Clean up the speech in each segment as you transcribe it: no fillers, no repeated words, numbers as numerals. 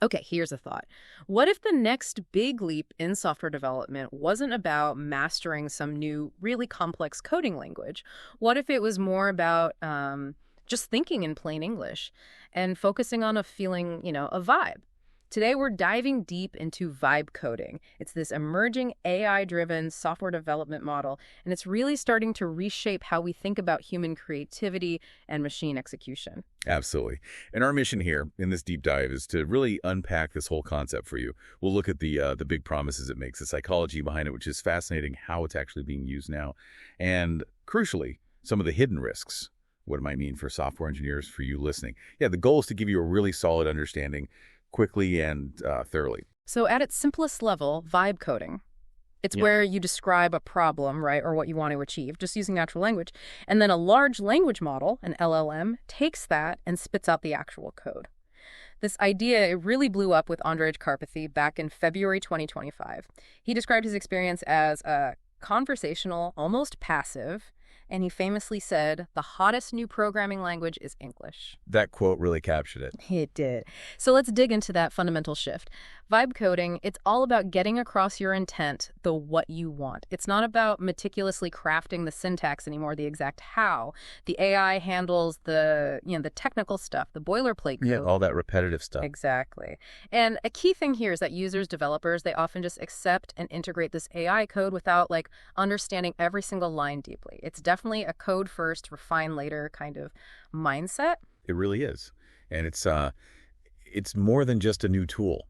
Okay, here's a thought. What if the next big leap in software development wasn't about mastering some new, really complex coding language? What if it was more about just thinking in plain English and focusing on a feeling, a vibe? Today, we're diving deep into vibe coding. It's this emerging AI-driven software development model, and it's really starting to reshape how we think about human creativity and machine execution. Absolutely. And our mission here in this deep dive is to really unpack this whole concept for you. We'll look at the big promises it makes, the psychology behind it, which is fascinating, how it's actually being used now, and crucially, some of the hidden risks, what it might mean for software engineers, for you listening. Yeah, the goal is to give you a really solid understanding quickly and thoroughly. So at its simplest level, vibe coding. It's Yeah. where you describe a problem, right, or what you want to achieve, just using natural language. And then a large language model, an LLM, takes that and spits out the actual code. This idea, it really blew up with Andrej Karpathy back in February 2025. He described his experience as conversational, almost passive, and he famously said, the hottest new programming language is English. That quote really captured it. It did. So let's dig into that fundamental shift. Vibe coding, it's all about getting across your intent, the what you want. It's not about meticulously crafting the syntax anymore, the exact how. The AI handles the technical stuff, the boilerplate code. Yeah, all that repetitive stuff. Exactly. And a key thing here is that users, developers, they often just accept and integrate this AI code without understanding every single line deeply. It's definitely a code first, refine later kind of mindset. It really is. And it's more than just a new tool.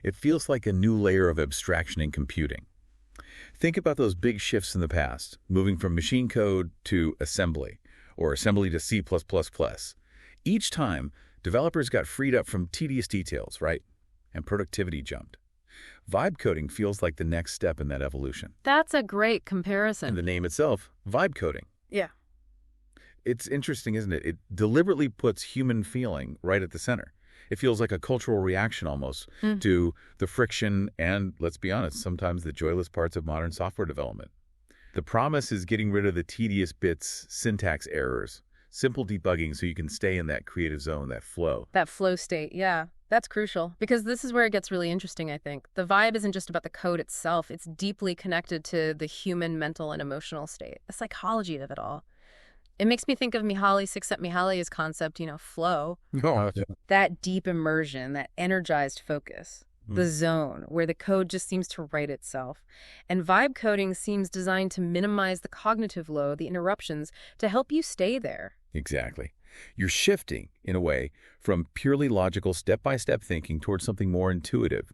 It feels like a new layer of abstraction in computing. Think about those big shifts in the past, moving from machine code to assembly, or assembly to C++. Each time, developers got freed up from tedious details, right? And productivity jumped. Vibe coding feels like the next step in that evolution. That's a great comparison. And the name itself, vibe coding. Yeah. It's interesting, isn't it? It deliberately puts human feeling right at the center. It feels like a cultural reaction almost to the friction and, let's be honest, sometimes the joyless parts of modern software development. The promise is getting rid of the tedious bits, syntax errors, simple debugging so you can stay in that creative zone, that flow. That flow state, yeah. That's crucial because this is where it gets really interesting, I think. The vibe isn't just about the code itself. It's deeply connected to the human mental and emotional state, the psychology of it all. It makes me think of Mihaly Csikszentmihalyi's concept, flow. Oh, That deep immersion, that energized focus, the zone where the code just seems to write itself. And vibe coding seems designed to minimize the cognitive load, the interruptions, to help you stay there. exactly. You're shifting, in a way, from purely logical step-by-step thinking towards something more intuitive.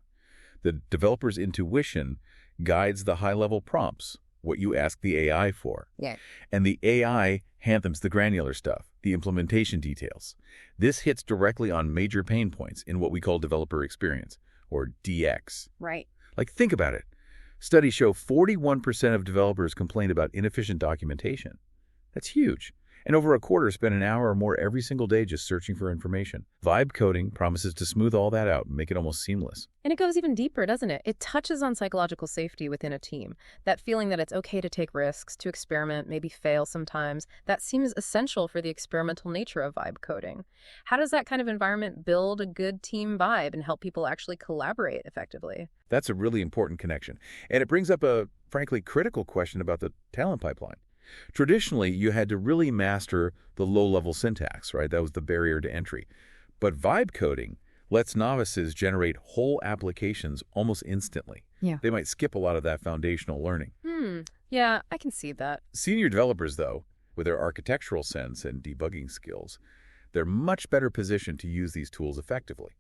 The developer's intuition guides the high-level prompts, what you ask the AI for. Yeah. And the AI handles the granular stuff, the implementation details. This hits directly on major pain points in what we call developer experience, or DX. Right. Think about it. Studies show 41% of developers complained about inefficient documentation. That's huge. And over a quarter spend an hour or more every single day just searching for information. Vibe coding promises to smooth all that out and make it almost seamless. And it goes even deeper, doesn't it? It touches on psychological safety within a team. That feeling that it's okay to take risks, to experiment, maybe fail sometimes. That seems essential for the experimental nature of vibe coding. How does that kind of environment build a good team vibe and help people actually collaborate effectively? That's a really important connection. And it brings up a, frankly, critical question about the talent pipeline. Traditionally, you had to really master the low-level syntax, right? That was the barrier to entry. But vibe coding lets novices generate whole applications almost instantly. Yeah. They might skip a lot of that foundational learning. Yeah, I can see that. Senior developers, though, with their architectural sense and debugging skills, they're much better positioned to use these tools effectively.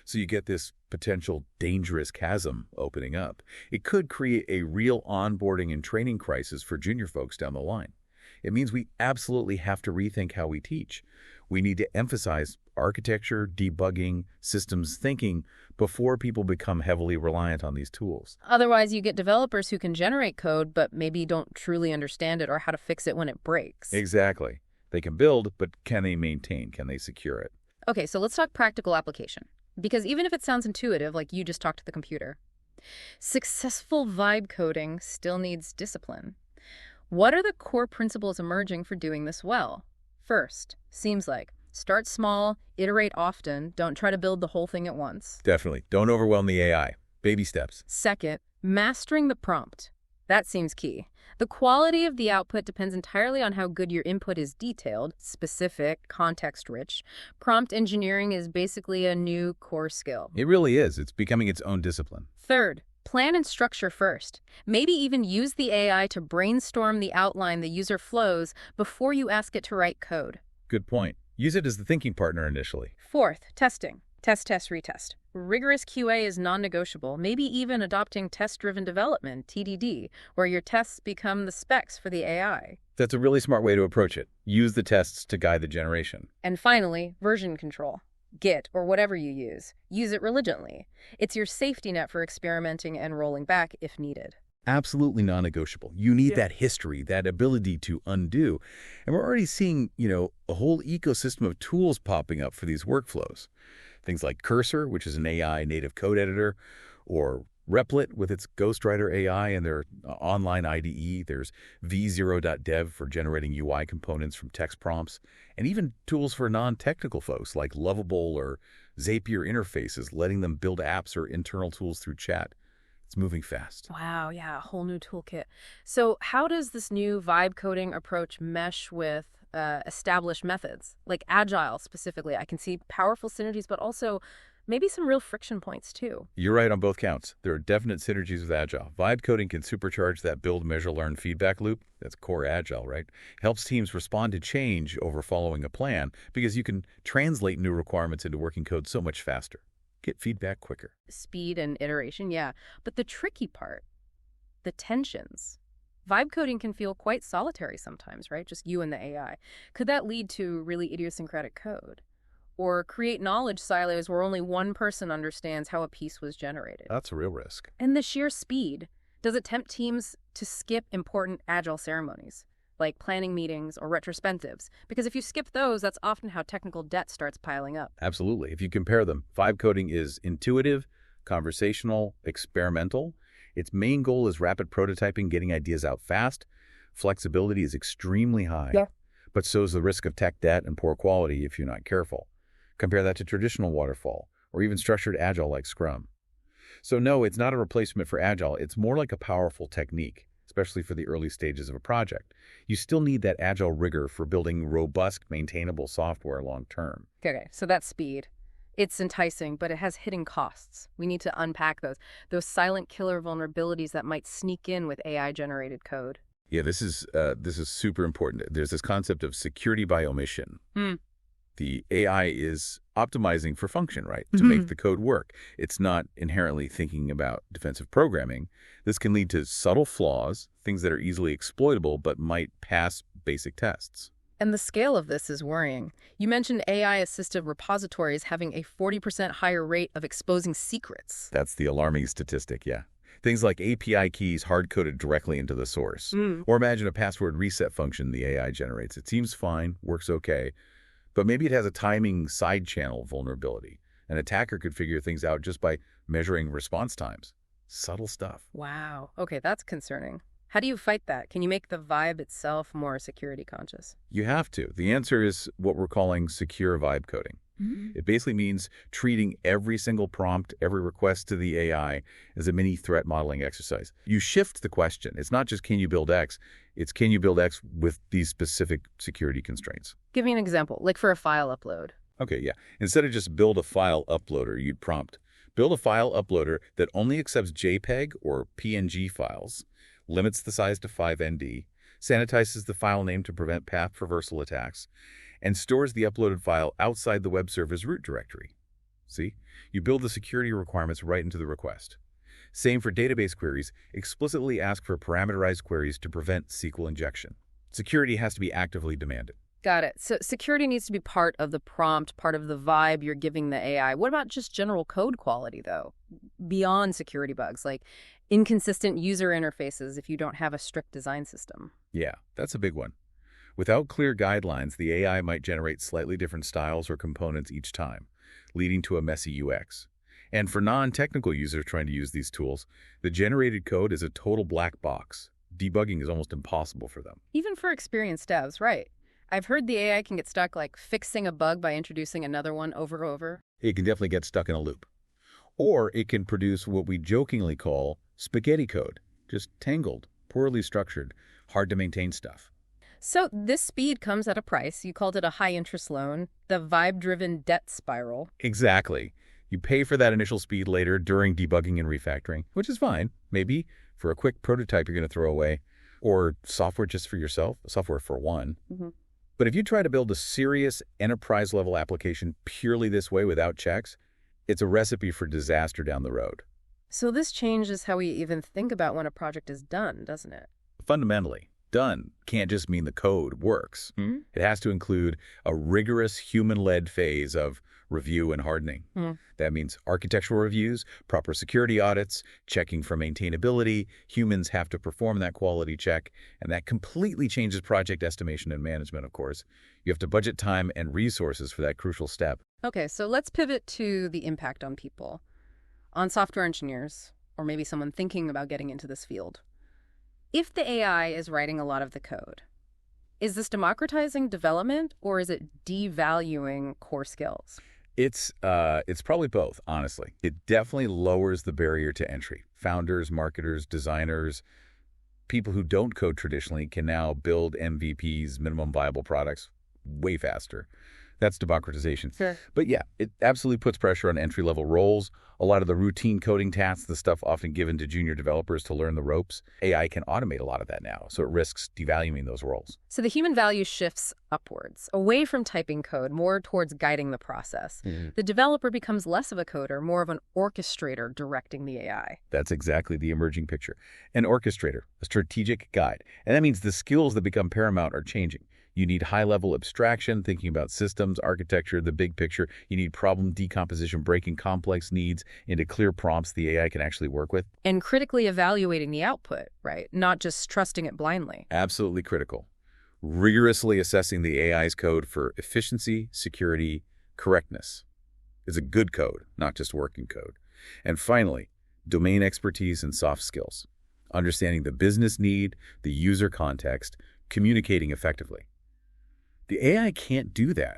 So you get this potential dangerous chasm opening up. It could create a real onboarding and training crisis for junior folks down the line. It means we absolutely have to rethink how we teach. We need to emphasize architecture, debugging, systems thinking before people become heavily reliant on these tools. Otherwise, you get developers who can generate code, but maybe don't truly understand it or how to fix it when it breaks. Exactly. They can build, but can they maintain? Can they secure it? Okay, so let's talk practical application. Because even if it sounds intuitive, like you just talked to the computer, successful vibe coding still needs discipline. What are the core principles emerging for doing this well? First, seems like Start small, iterate often, don't try to build the whole thing at once. Definitely. Don't overwhelm the AI. Baby steps. Second, mastering the prompt. That seems key. The quality of the output depends entirely on how good your input is detailed, specific, context-rich. Prompt engineering is basically a new core skill. It really is. It's becoming its own discipline. Third, plan and structure first. Maybe even use the AI to brainstorm the outline the user flows before you ask it to write code. Good point. Use it as the thinking partner initially. Fourth, testing. Test, test, retest. Rigorous QA is non-negotiable, maybe even adopting test-driven development, TDD, where your tests become the specs for the AI. That's a really smart way to approach it. Use the tests to guide the generation. And finally, version control. Git, or whatever you use it religiously. It's your safety net for experimenting and rolling back if needed. Absolutely non-negotiable. You need that history, that ability to undo. And we're already seeing, a whole ecosystem of tools popping up for these workflows. Things like Cursor, which is an AI native code editor, or Replit with its Ghostwriter AI and their online IDE. There's v0.dev for generating UI components from text prompts, and even tools for non-technical folks like Lovable or Zapier interfaces, letting them build apps or internal tools through chat. It's moving fast. Wow, yeah, a whole new toolkit. So how does this new vibe coding approach mesh with established methods, like Agile specifically? I can see powerful synergies, but also maybe some real friction points too. You're right on both counts. There are definite synergies with Agile. Vibe coding can supercharge that build, measure, learn feedback loop. That's core Agile, right? Helps teams respond to change over following a plan because you can translate new requirements into working code so much faster. Get feedback quicker. Speed and iteration, yeah. But the tricky part, the tensions. Vibe coding can feel quite solitary sometimes, right? Just you and the AI. Could that lead to really idiosyncratic code? Or create knowledge silos where only one person understands how a piece was generated? That's a real risk. And the sheer speed. Does it tempt teams to skip important Agile ceremonies, like planning meetings or retrospectives? Because if you skip those, that's often how technical debt starts piling up. Absolutely. If you compare them, vibe coding is intuitive, conversational, experimental. Its main goal is rapid prototyping, getting ideas out fast. Flexibility is extremely high, but so is the risk of tech debt and poor quality if you're not careful. Compare that to traditional waterfall or even structured Agile like Scrum. So no, it's not a replacement for Agile. It's more like a powerful technique, especially for the early stages of a project. You still need that Agile rigor for building robust, maintainable software long term. Okay, so that's speed. It's enticing, but it has hidden costs. We need to unpack those silent killer vulnerabilities that might sneak in with AI-generated code. Yeah, this is super important. There's this concept of security by omission. The AI is optimizing for function, right, to make the code work. It's not inherently thinking about defensive programming. This can lead to subtle flaws, things that are easily exploitable but might pass basic tests. And the scale of this is worrying. You mentioned AI-assisted repositories having a 40% higher rate of exposing secrets. That's the alarming statistic, yeah. Things like API keys hard-coded directly into the source. Or imagine a password reset function the AI generates. It seems fine, works okay, but maybe it has a timing side channel vulnerability. An attacker could figure things out just by measuring response times. Subtle stuff. Wow. Okay, that's concerning. How do you fight that? Can you make the vibe itself more security conscious? You have to. The answer is what we're calling secure vibe coding. It basically means treating every single prompt, every request to the AI as a mini threat modeling exercise. You shift the question. It's not just can you build X, it's can you build X with these specific security constraints. Give me an example, like for a file upload. Okay, yeah. Instead of just build a file uploader, you'd prompt, build a file uploader that only accepts JPEG or PNG files, limits the size to 5ND, sanitizes the file name to prevent path traversal attacks, and stores the uploaded file outside the web server's root directory. See? You build the security requirements right into the request. Same for database queries. Explicitly ask for parameterized queries to prevent SQL injection. Security has to be actively demanded. Got it. So security needs to be part of the prompt, part of the vibe you're giving the AI. What about just general code quality, though? Beyond security bugs, like inconsistent user interfaces if you don't have a strict design system. Yeah, that's a big one. Without clear guidelines, the AI might generate slightly different styles or components each time, leading to a messy UX. And for non-technical users trying to use these tools, the generated code is a total black box. Debugging is almost impossible for them. Even for experienced devs, right? I've heard the AI can get stuck like fixing a bug by introducing another one over and over. It can definitely get stuck in a loop. Or it can produce what we jokingly call spaghetti code, just tangled, poorly structured, hard to maintain stuff. So this speed comes at a price. You called it a high-interest loan, the vibe-driven debt spiral. Exactly. You pay for that initial speed later during debugging and refactoring, which is fine, maybe for a quick prototype you're going to throw away, or software just for yourself, software for one. Mm-hmm. But if you try to build a serious enterprise-level application purely this way without checks, it's a recipe for disaster down the road. So this changes how we even think about when a project is done, doesn't it? Fundamentally, done can't just mean the code works. It has to include a rigorous human-led phase of review and hardening. That means architectural reviews, proper security audits, checking for maintainability. Humans have to perform that quality check, and that completely changes project estimation and management, of course. You have to budget time and resources for that crucial step. Okay, so let's pivot to the impact on people, on software engineers, or maybe someone thinking about getting into this field. If the AI is writing a lot of the code, is this democratizing development or is it devaluing core skills? It's probably both, honestly. It definitely lowers the barrier to entry. Founders, marketers, designers, people who don't code traditionally can now build MVPs, minimum viable products, way faster. That's democratization. Sure. But yeah, it absolutely puts pressure on entry-level roles. A lot of the routine coding tasks, the stuff often given to junior developers to learn the ropes, AI can automate a lot of that now, so it risks devaluing those roles. So the human value shifts upwards, away from typing code, more towards guiding the process. The developer becomes less of a coder, more of an orchestrator directing the AI. That's exactly the emerging picture. An orchestrator, a strategic guide. And that means the skills that become paramount are changing. You need high-level abstraction, thinking about systems, architecture, the big picture. You need problem decomposition, breaking complex needs into clear prompts the AI can actually work with. And critically evaluating the output, right? Not just trusting it blindly. Absolutely critical. Rigorously assessing the AI's code for efficiency, security, correctness. It's a good code, not just working code. And finally, domain expertise and soft skills. Understanding the business need, the user context, communicating effectively. The AI can't do that.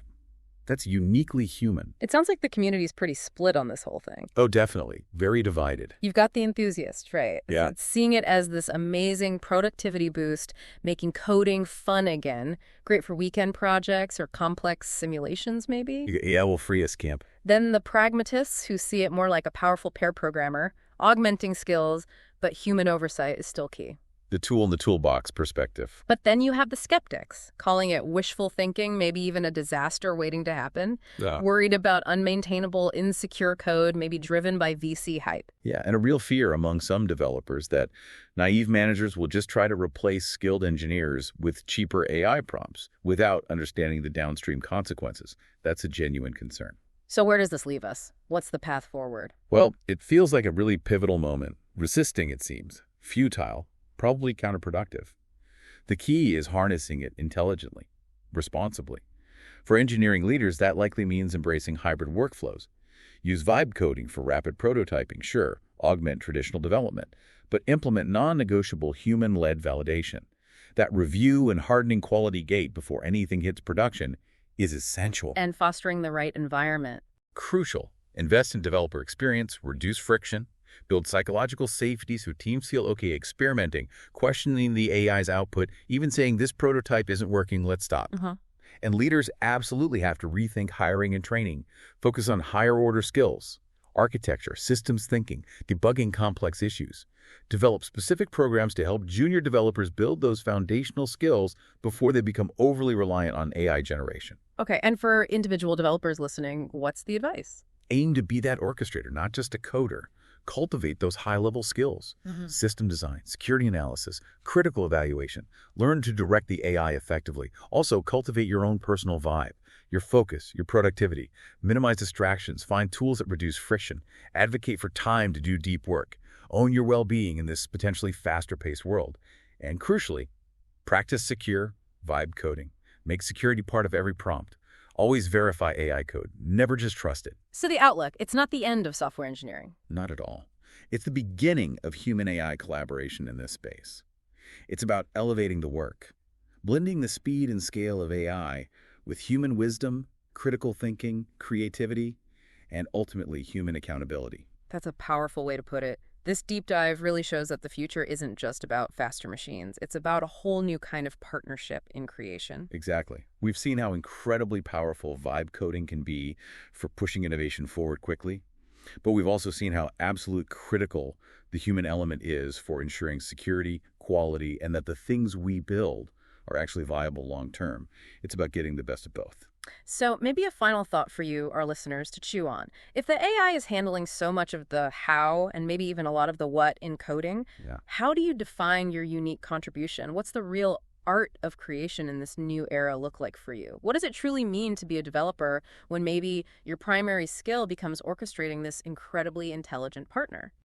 That's uniquely human. It sounds like the community's pretty split on this whole thing. Oh, definitely. Very divided. You've got the enthusiasts, right? Yeah. Seeing it as this amazing productivity boost, making coding fun again, great for weekend projects or complex simulations, maybe? Yeah, will free us, Camp. Then the pragmatists who see it more like a powerful pair programmer, augmenting skills, but human oversight is still key. The tool in the toolbox perspective. But then you have the skeptics, calling it wishful thinking, maybe even a disaster waiting to happen, worried about unmaintainable, insecure code, maybe driven by VC hype. Yeah, and a real fear among some developers that naive managers will just try to replace skilled engineers with cheaper AI prompts without understanding the downstream consequences. That's a genuine concern. So where does this leave us? What's the path forward? Well, it feels like a really pivotal moment. Resisting, it seems. Futile. Probably counterproductive. The key is harnessing it intelligently, responsibly. For engineering leaders, that likely means embracing hybrid workflows. Use vibe coding for rapid prototyping, sure, augment traditional development, but implement non-negotiable human-led validation. That review and hardening quality gate before anything hits production is essential. And fostering the right environment. Crucial. Invest in developer experience, reduce friction, build psychological safety so teams feel okay experimenting, questioning the AI's output, even saying this prototype isn't working, let's stop. And leaders absolutely have to rethink hiring and training, focus on higher order skills, architecture, systems thinking, debugging complex issues. Develop specific programs to help junior developers build those foundational skills before they become overly reliant on AI generation. Okay, and for individual developers listening, what's the advice? Aim to be that orchestrator, not just a coder. Cultivate those high-level skills, system design, security analysis, critical evaluation. Learn to direct the AI effectively. Also, cultivate your own personal vibe, your focus, your productivity. Minimize distractions. Find tools that reduce friction. Advocate for time to do deep work. Own your well-being in this potentially faster-paced world. And crucially, practice secure vibe coding. Make security part of every prompt. Always verify AI code. Never just trust it. So the outlook, it's not the end of software engineering. Not at all. It's the beginning of human-AI collaboration in this space. It's about elevating the work, blending the speed and scale of AI with human wisdom, critical thinking, creativity, and ultimately human accountability. That's a powerful way to put it. This deep dive really shows that the future isn't just about faster machines. It's about a whole new kind of partnership in creation. Exactly. We've seen how incredibly powerful vibe coding can be for pushing innovation forward quickly, but we've also seen how absolute critical the human element is for ensuring security, quality, and that the things we build are actually viable long term. It's about getting the best of both. So, maybe a final thought for you, our listeners, to chew on. If the AI is handling so much of the how and maybe even a lot of the what in coding, Yeah. how do you define your unique contribution? What's the real art of creation in this new era look like for you? What does it truly mean to be a developer when maybe your primary skill becomes orchestrating this incredibly intelligent partner?